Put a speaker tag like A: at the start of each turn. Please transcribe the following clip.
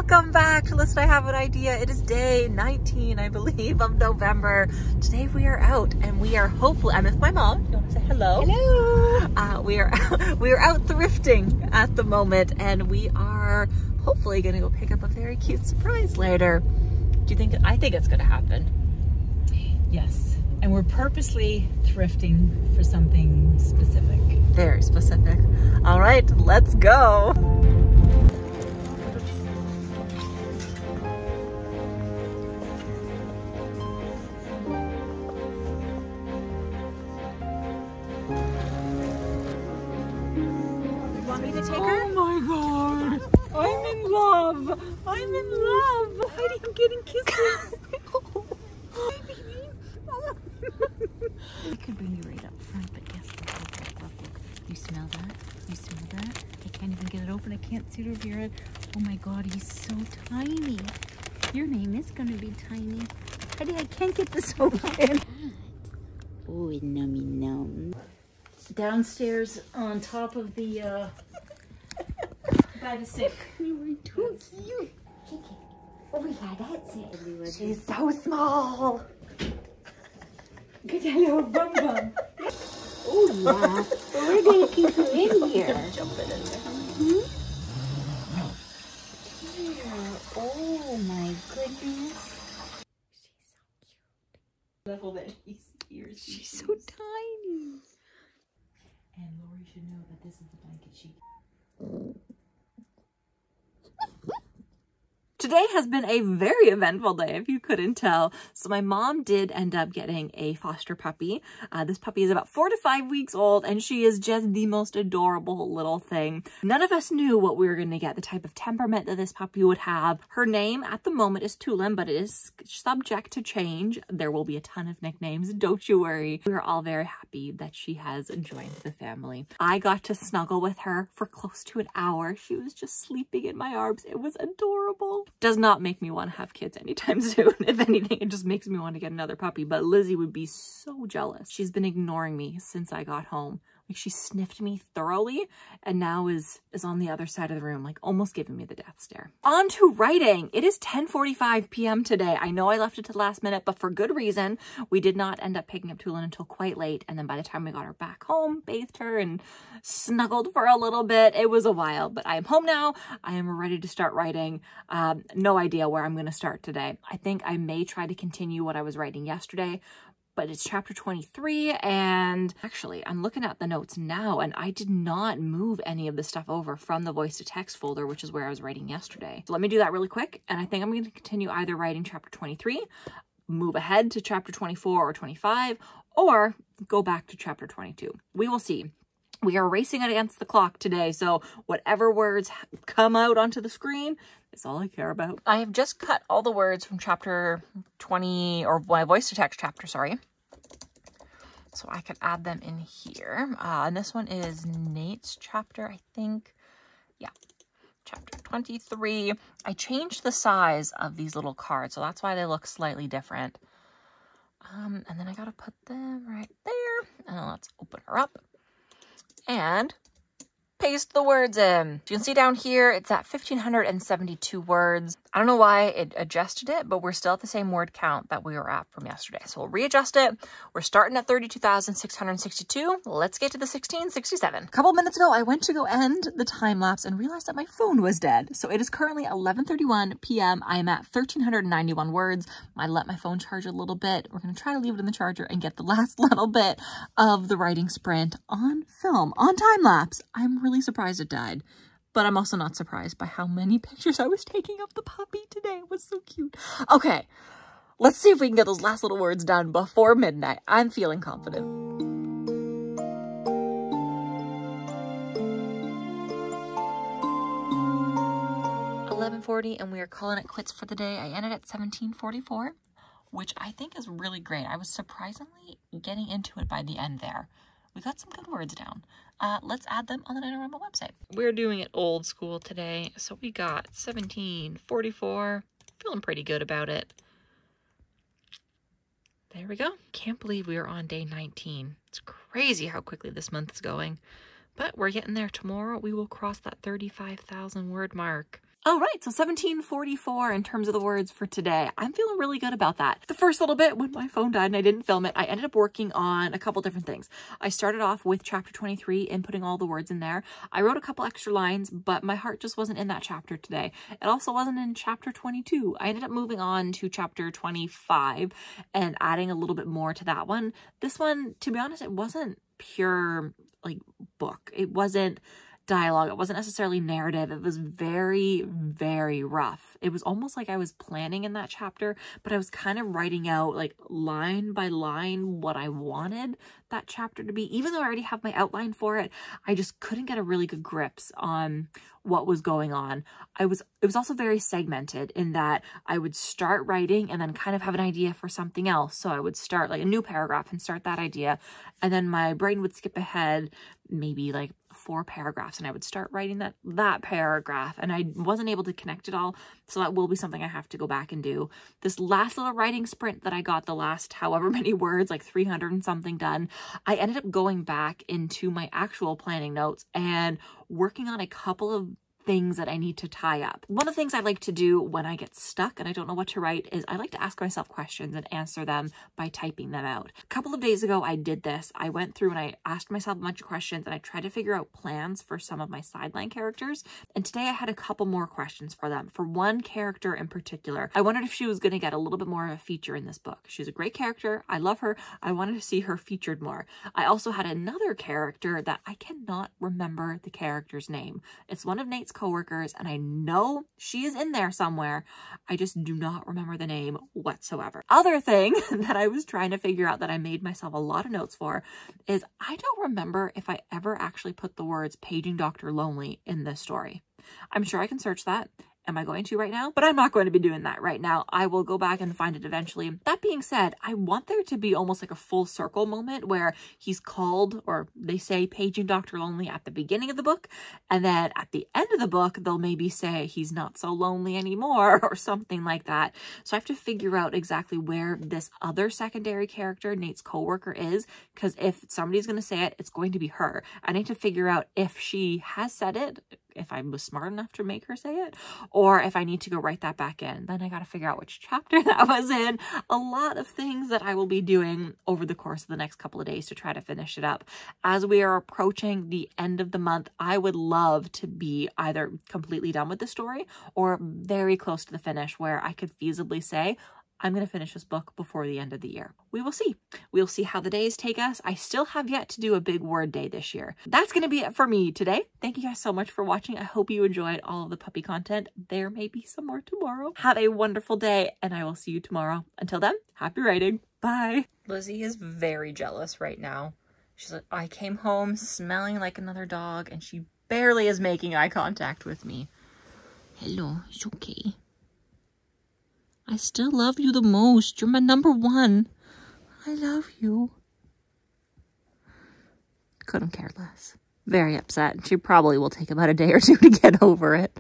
A: Welcome back to Listen, I Have an Idea. It is day 19, I believe, of November. Today we are out and we are hopefully, I'm with my mom. You want to say hello?
B: Hello.
A: We are out thrifting at the moment, and we are hopefully going to go pick up a very cute surprise later. Do you think? I think it's going to happen.
B: Yes, and we're purposely thrifting for something specific.
A: Very specific. All right, let's go. Want me to take her?
B: Oh my god! I'm in love! I'm in love! Heidi, I'm getting kisses! I could bring you right up front, but guess what? Look. You smell that? You smell that? I can't even get it open. I can't see it over your head. Oh my god, he's so tiny. Your name is gonna be tiny. Heidi, I can't get this open. Oh, nummy num. Downstairs on top of the by the sink. You were too cute. Oh yeah, that's it.
A: She's so small.
B: Good hello, bum bum. Oh yeah. Well, we're gonna keep her in here.
A: Jump it in there.
B: Oh my goodness. She's so cute.
A: Level that he's here.
B: She's so tiny.
A: And Lori should know that this is the blanket sheet. Today has been a very eventful day, if you couldn't tell. So my mom did end up getting a foster puppy. This puppy is about 4 to 5 weeks old, and she is just the most adorable little thing. None of us knew what we were going to get, the type of temperament that this puppy would have. Her name at the moment is Tulin, but it is subject to change. There will be a ton of nicknames, don't you worry. We are all very happy that she has joined the family. I got to snuggle with her for close to an hour. She was just sleeping in my arms. It was adorable. Does not make me want to have kids anytime soon. If anything, it just makes me want to get another puppy. But Lizzie would be so jealous. She's been ignoring me since I got home. Like, she sniffed me thoroughly and now is on the other side of the room, like almost giving me the death stare. On to writing. It is 10:45 p.m. today. I know I left it to the last minute, but for good reason. We did not end up picking up Tulin until quite late. And then by the time we got her back home, bathed her and snuggled for a little bit, it was a while. But I am home now. I am ready to start writing. No idea where I'm going to start today. I think I may try to continue what I was writing yesterday, but it's chapter 23, and actually I'm looking at the notes now and I did not move any of the stuff over from the voice to text folder, which is where I was writing yesterday. So let me do that really quick, and I think I'm going to continue either writing chapter 23, move ahead to chapter 24 or 25, or go back to chapter 22. We will see. We are racing against the clock today, so whatever words come out onto the screen is all I care about. I have just cut all the words from chapter 20, or my voice to text chapter, sorry. So I can add them in here. And this one is Nate's chapter, I think. Yeah, chapter 23. I changed the size of these little cards, so that's why they look slightly different. And then I gotta put them right there. And let's open her up and paste the words in. You can see down here, it's at 1,572 words. I don't know why it adjusted it, but we're still at the same word count that we were at from yesterday. So we'll readjust it. We're starting at 32,662. Let's get to the 1667. A couple minutes ago, I went to go end the time lapse and realized that my phone was dead. So it is currently 11:31 p.m. I am at 1,391 words. I let my phone charge a little bit. We're going to try to leave it in the charger and get the last little bit of the writing sprint on film, on time lapse. I'm really surprised it died, but I'm also not surprised by how many pictures I was taking of the puppy today. It was so cute. Okay, let's see if we can get those last little words done before midnight. I'm feeling confident. 11:40, and we are calling it quits for the day. I ended at 17:44, which I think is really great. I was surprisingly getting into it by the end there. We got some good words down. Let's add them on the NaNoWriMo website. We're doing it old school today. So we got 17:44. Feeling pretty good about it. There we go. Can't believe we are on day 19. It's crazy how quickly this month is going. But we're getting there. Tomorrow we will cross that 35,000 word mark. All right, so 1744 in terms of the words for today. I'm feeling really good about that. The first little bit, when my phone died and I didn't film it, I ended up working on a couple different things. I started off with chapter 23 and putting all the words in there. I wrote a couple extra lines, but my heart just wasn't in that chapter today. It also wasn't in chapter 22. I ended up moving on to chapter 25 and adding a little bit more to that one. This one, to be honest, it wasn't pure like book. It wasn't dialogue. It wasn't necessarily narrative. It was very, very rough. It was almost like I was planning in that chapter, but I was kind of writing out like line by line what I wanted that chapter to be. Even though I already have my outline for it, I just couldn't get a really good grips on what was going on. It was also very segmented in that I would start writing and then kind of have an idea for something else. So I would start like a new paragraph and start that idea, and then my brain would skip ahead maybe like 4 paragraphs and I would start writing that paragraph, and I wasn't able to connect it all. So that will be something I have to go back and do. This last little writing sprint that I got, the last however many words, like 300 and something done, I ended up going back into my actual planning notes and working on a couple of things that I need to tie up. One of the things I like to do when I get stuck and I don't know what to write is I like to ask myself questions and answer them by typing them out. A couple of days ago, I did this. I went through and I asked myself a bunch of questions and I tried to figure out plans for some of my sideline characters. And today I had a couple more questions for them. For one character in particular, I wondered if she was going to get a little bit more of a feature in this book. She's a great character. I love her. I wanted to see her featured more. I also had another character that I cannot remember the character's name. It's one of Nate's coworkers, and I know she is in there somewhere. I just do not remember the name whatsoever. Other thing that I was trying to figure out that I made myself a lot of notes for is I don't remember if I ever actually put the words paging Dr. Lonely in this story. I'm sure I can search that. Am I going to right now? But I'm not going to be doing that right now. I will go back and find it eventually. That being said, I want there to be almost like a full circle moment where he's called, or they say paging Dr. Lonely at the beginning of the book, and then at the end of the book, they'll maybe say he's not so lonely anymore or something like that. So I have to figure out exactly where this other secondary character, Nate's coworker, is, because if somebody's going to say it, it's going to be her. I need to figure out if she has said it, if I was smart enough to make her say it, or if I need to go write that back in. Then I got to figure out which chapter that was in. A lot of things that I will be doing over the course of the next couple of days to try to finish it up. As we are approaching the end of the month, I would love to be either completely done with the story or very close to the finish where I could feasibly say, I'm going to finish this book before the end of the year. We will see. We'll see how the days take us. I still have yet to do a big word day this year. That's going to be it for me today. Thank you guys so much for watching. I hope you enjoyed all of the puppy content. There may be some more tomorrow. Have a wonderful day, and I will see you tomorrow. Until then, happy writing. Bye. Lizzie is very jealous right now. She's like, I came home smelling like another dog, and she barely is making eye contact with me. Hello, it's okay. I still love you the most. You're my #1. I love you. Couldn't care less. Very upset. She probably will take about a day or two to get over it.